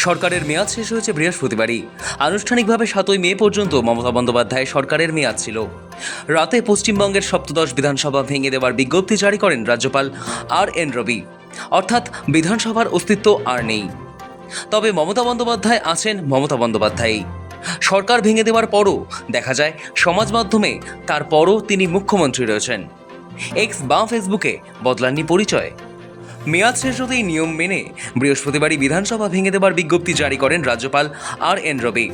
সরকারের মেয়াদ শেষ হয়েছে বৃহস্পতিবারই। আনুষ্ঠানিকভাবে 7ই মে পর্যন্ত মমতা বন্দ্যোপাধ্যায়ের সরকারের মেয়াদ ছিল। রাতে পশ্চিমবঙ্গের সপ্তদশ বিধানসভা ভেঙে দেওয়ার বিজ্ঞপ্তি জারি করেন রাজ্যপাল আর.এন. রবি। অর্থাৎ বিধানসভার অস্তিত্ব আর নেই। তবে মমতা বন্দ্যোপাধ্যায় আছেন মমতা বন্দ্যোপাধ্যায়ই। সরকার ভেঙে দেওয়ার পরও দেখা যায় সমাজ মাধ্যমে তারপরও তিনি মুখ্যমন্ত্রী রয়েছেন। এক্স বা ফেসবুকে বদলাননি পরিচয়। মেয়াদ শেষ হতেই নিয়ম মেনে বৃহস্পতিবারই বিধানসভা ভেঙে দেওয়ার বিজ্ঞপ্তি জারি করেন রাজ্যপাল আর.এন. রবি।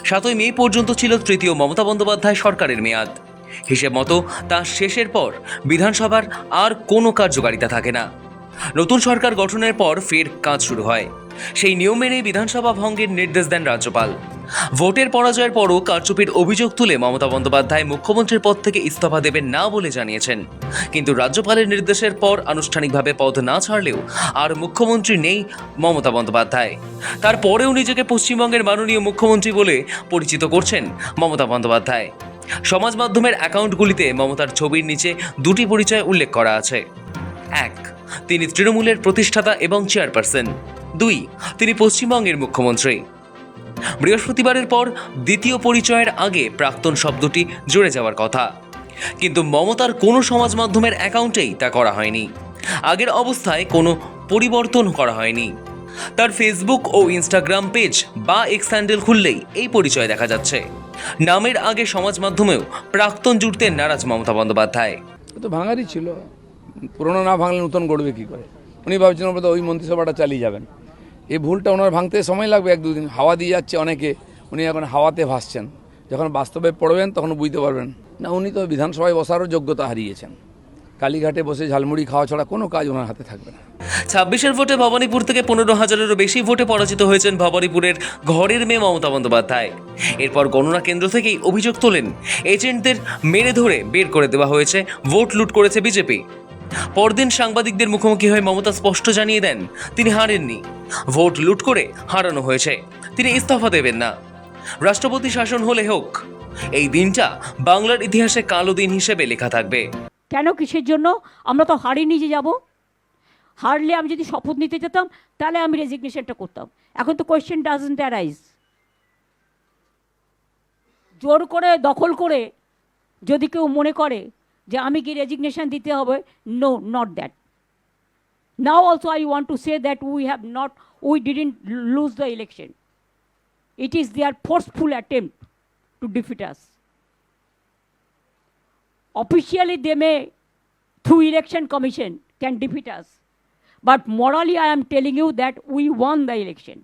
7ই মে পর্যন্ত ছিল তৃতীয় মমতা বন্দ্যোপাধ্যায় সরকারের মেয়াদ। হিসেব মতো তা শেষের পর বিধানসভার আর কোনো কার্যকারিতা থাকে না। নতুন সরকার গঠনের পর ফের কাজ শুরু হয়। সেই নিয়ম মেনে বিধানসভা ভঙ্গের নির্দেশ দেন রাজ্যপাল। ভোটের পরাজয়ের পরও কারচুপির অভিযোগ তুলে মমতা বন্দ্যোপাধ্যায় মুখ্যমন্ত্রীর পদ থেকে ইস্তফা দেবেন না বলে জানিয়েছেন। কিন্তু রাজ্যপালের নির্দেশের পর আনুষ্ঠানিকভাবে পদ না ছাড়লেও আর মুখ্যমন্ত্রী নেই মমতা বন্দ্যোপাধ্যায়। তারপরেও নিজেকে পশ্চিমবঙ্গের মাননীয় মুখ্যমন্ত্রী বলে পরিচিত করছেন মমতা বন্দ্যোপাধ্যায়। সমাজ মাধ্যমের অ্যাকাউন্টগুলিতে মমতার ছবির নিচে দুটি পরিচয় উল্লেখ করা আছে। 1, তিনি তৃণমূলের প্রতিষ্ঠাতা এবং চেয়ারপারসন। 2, তিনি পশ্চিমবঙ্গের মুখ্যমন্ত্রী। বৃহস্পতিবারের পর দ্বিতীয় পরিচয়ের আগে প্রাক্তন শব্দটি জুড়ে যাওয়ার কথা, কিন্তু মমতার কোনো সমাজ মাধ্যমের অ্যাকাউন্টেই তা করা হয়নি। আগের অবস্থায় কোনো পরিবর্তন করা হয়নি। তার ফেসবুক ও ইনস্টাগ্রাম পেজ বা এক্স হ্যান্ডেল খুললেই এই পরিচয় দেখা যাচ্ছে। নামের আগে সমাজ মাধ্যমেও প্রাক্তন জুড়তে নারাজ মমতা বন্দ্যোপাধ্যায়। তো ভাঙারই ছিল, পুরোনো না ভাঙলে নতুন গড়বে কী করে। উনি ভাবছেন ওরা তো ওই মন্ত্রিসভাটা চালিয়ে যাবেন। এই ভুলটা ওনার ভাঙতে সময় লাগবে 1-2 দিন। হাওয়া দিয়ে যাচ্ছে অনেকে, উনি এখন হাওয়াতে ভাসছেন। যখন বাস্তবে পড়বেন তখন বুঝতে পারবেন না উনি তো বিধানসভায় বসারও যোগ্যতা হারিয়েছেন। কালীঘাটে বসে ঝালমুড়ি খাওয়া ছাড়া কোনো কাজ ওনার হাতে থাকবে না। 26-এর ভোটে ভবানীপুর থেকে 15,000-এরও বেশি ভোটে পরাজিত হয়েছেন ভবানীপুরের ঘরের মেয়ে মমতা বন্দ্যোপাধ্যায়। এরপর গণনা কেন্দ্র থেকেই অভিযোগ তোলেন এজেন্টদের মেরে ধরে বের করে দেওয়া হয়েছে, ভোট লুট করেছে বিজেপি। পরদিন সাংবাদিকদের মুখোমুখি হয়ে মমতা স্পষ্ট জানিয়ে দেন তিনি হারেননি, ভোট লুট করে হারানো হয়েছে, তিনি ইস্তফা দেবেন না। রাষ্ট্রপতি শাসন হলে হোক, এই দিনটা বাংলার ইতিহাসে কালো দিন হিসেবে লেখা থাকবে। কেন, কিসের জন্য? আমরা তো হারিনি যে যাব। হারলে আমি যদি শপথ নিতে যেতাম তাহলে আমি রেজিগনেশনটা করতাম। এখন তো কোয়েশ্চেন ডাজন্ট অ্যারাইজ। জোর করে দখল করে যদি কেউ মনে করে যে আমি কি রেজিগনেশন দিতে হবে, no, not that. Now also I want to say that we didn't lose the election. It is their forceful attempt to defeat us. Officially, they may, through election commission, can defeat us. But morally, I am telling you that we won the election.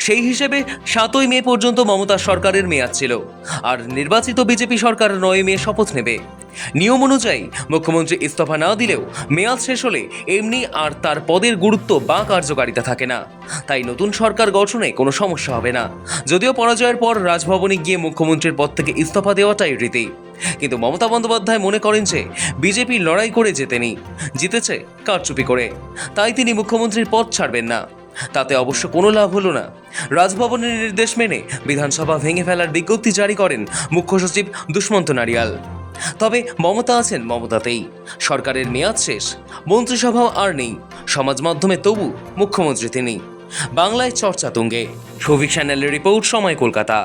সেই হিসেবে 7ই মে পর্যন্ত মমতার সরকারের মেয়াদ ছিল, আর নির্বাচিত BJP সরকার 9 মে শপথ নেবে। নিয়ম অনুযায়ী মুখ্যমন্ত্রী ইস্তফা না দিলেও মেয়াদ শেষ হলে এমনি আর তার পদের গুরুত্ব বা কার্যকারিতা থাকে না। তাই নতুন সরকার গঠনে কোনো সমস্যা হবে না। যদিও পরাজয়ের পর রাজভবনে গিয়ে মুখ্যমন্ত্রীর পদ থেকে ইস্তফা দেওয়াটাই রীতি। কিন্তু মমতা বন্দ্যোপাধ্যায় মনে করেন যে বিজেপি লড়াই করে জেতেনি, জিতেছে কারচুপি করে, তাই তিনি মুখ্যমন্ত্রীর পদ ছাড়বেন না। তাতে অবশ্য কোনো লাভ হলো না। রাজভবনের নির্দেশ মেনে বিধানসভা ভেঙে ফেলার বিজ্ঞপ্তি জারি করেন মুখ্য সচিব দুষ্মন্ত নারিয়াল। তবে মমতা আছেন মমতাতেই। সরকারের মেয়াদ শেষ, মন্ত্রিসভাও আর নেই, সমাজ মাধ্যমে তবু মুখ্যমন্ত্রী তিনি। বাংলায় চর্চা তুঙ্গে। সৌভিক চ্যানেলের রিপোর্ট, সময়, কলকাতা।